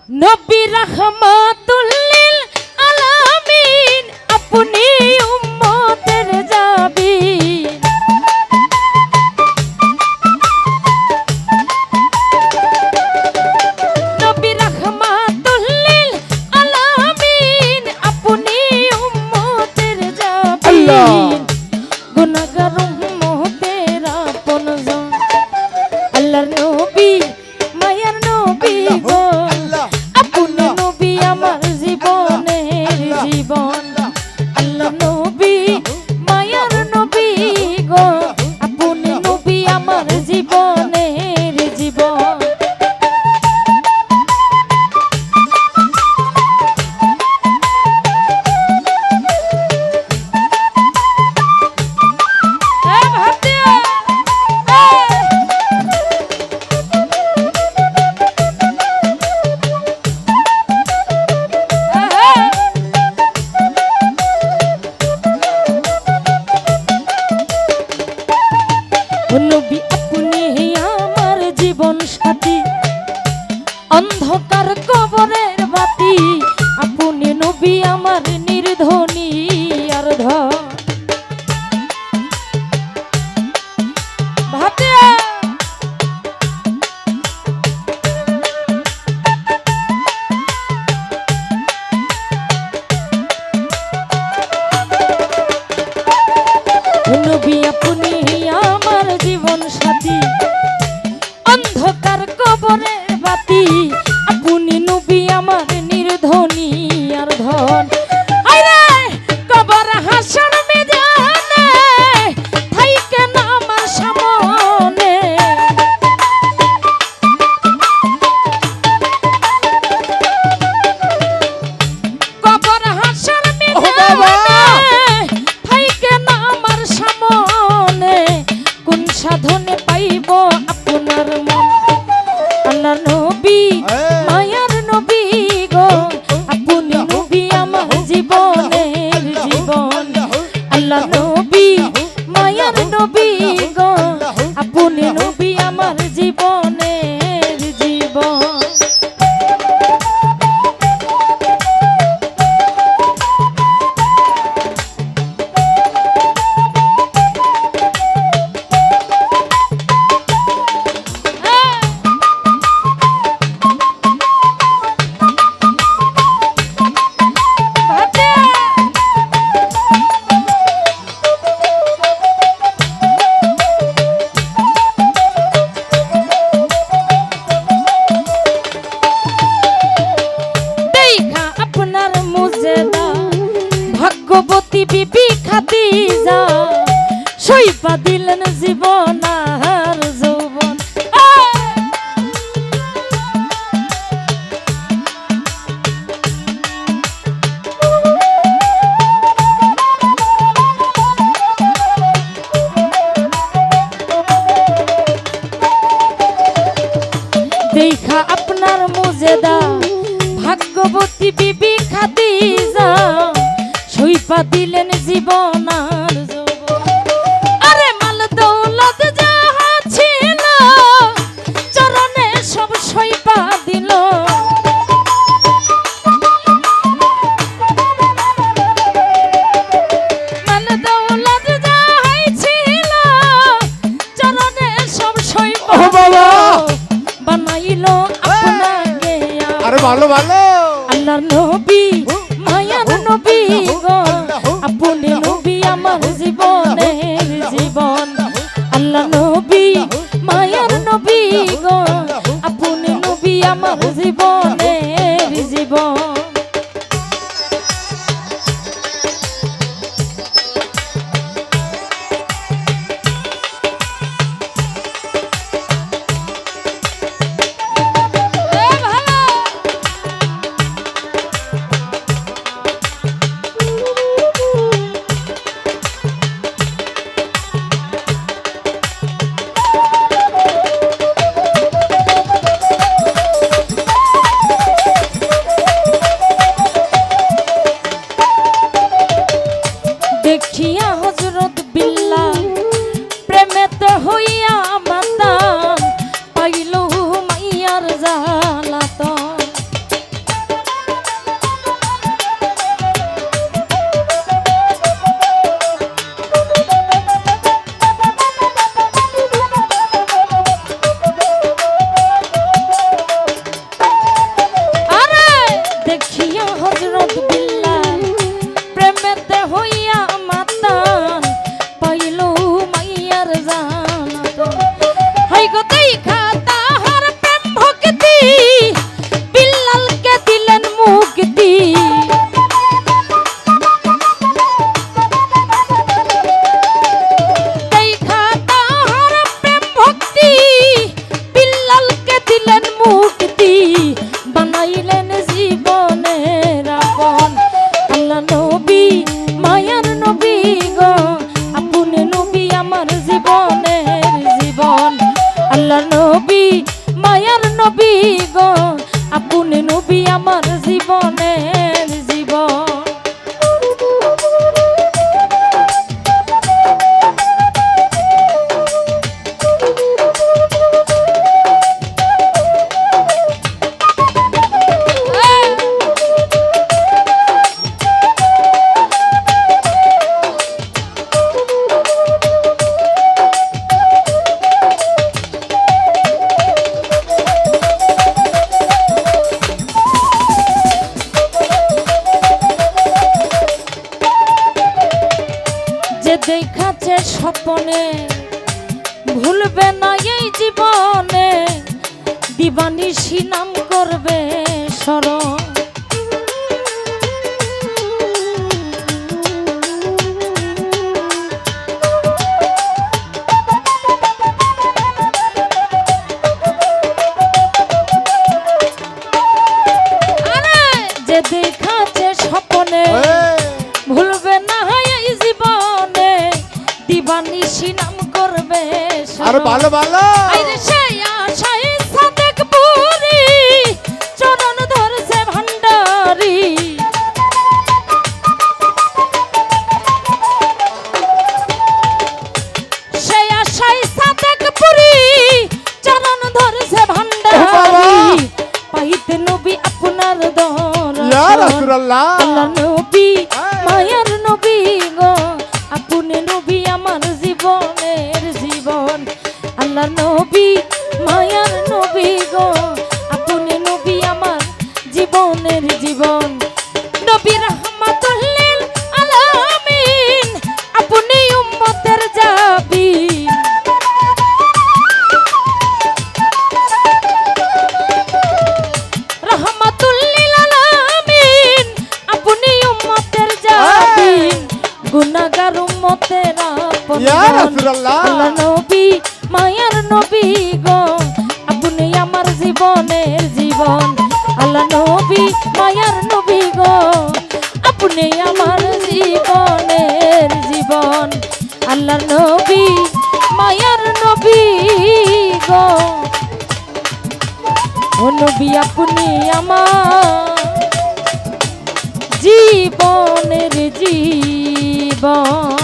নবী রাহমাতুল লিল আলামিন আপনি উম্মতের জাবিন নবী রাহমাতুল লিল আলামিন আপনি উম্মতের জাবিন গুনাহগার উম্মতের আপনজন আল্লাহর নবী মায়ার নবী গো আপনি নবী আমার জীবনের জীবন আল্লাহ নবী মায়ার নবী গো আপনি নবী আমার জীবনের জীবন নবী আপনি আমার জীবন সাথী অন্ধকার কবরের বাতি আপনি নবী আমার নির্ধনী আর ধন নবী আপনি আমার জীবন সাথী অন্ধকার কবরের বাতি আপনি নবী আমার নির্ধনী আর ধন কবর হাসর মেজানে থাইকে না আমার সামনে কবর হাসর মেজানে থাইকে না আমার সামনে কোন সাধনে পাইব আপনার মন আল্লাহ নবী মায়ার নবী গো আপনি নবী আমার জীবনের জীবন আল্লাহ নবী মায়ার নবী গো আপনি নবী আমার জীবনের জীবন ভাগ্যবতী বিবি খাদিজা সইপা দিলেন জীবন আর যৌবন দেখা আপনার মুজেদা ভাগ্যবতী বিবি খাদিজা সইপা দিলেন জীবন আর যৌবন আরে মাল দৌলত যাহা ছিল চরণে সব সইপা দিল মাল দৌলত যাহাই ছিল চরণে সব সইপা বাবা বানাইল আপনাকে আরে ভালো ভালো আল্লাহর নবী মায়ার নবী গো আপনি নবী আমার জীবনের জীবন আল্লাহ নবী মায়ার নবী গো আপনি নবী আমার জীবনের জীবন নবী গো আপনি নবী আমার জীবনের জীবন দেখাচ্ছে স্বপ্নে ভুলবে না এই জীবনে দিবানিশি নাম করবে স্মরণ যে দেখাচ্ছে স্বপ্নে ভুলবে না এই জীবনে দিবানিশি নাম করবে আর ভালো ভালো আইরে সেই আশায় সাদেক পুরি চরণ ধরছে ভান্ডারি সেই আশায় সাদেক পুরি চরণ ধরছে ভান্ডারি পাইতে নবী আপনার দরবারে ইয়া রাসূলুল্লাহ আল্লাহ নবী মায়ার নবী গো আপনি নবী আমার জীবনের জীবন আল্লাহ নবী মায়ার নবী গো আপনি নবী আমার জীবনের জীবন নবী রাহমাতুল লিল আলামিন আপনি উম্মতের জাবিন রাহমাতুল লিল আলামিন আপনি উম্মতের জাবিন গুনাহগার উম্মতের আপন ইয়া রাসূলুল্লাহ আল্লাহ নবী মায়ার নবী গো আপনি আমার জীবনের জীবন আল্লাহ নবী মায়ার নবী গো আপনি আমার জীবনের জীবন আল্লাহ নবী মায়ার নবী গো ও নবী আপনি আমার জীবনের জীবন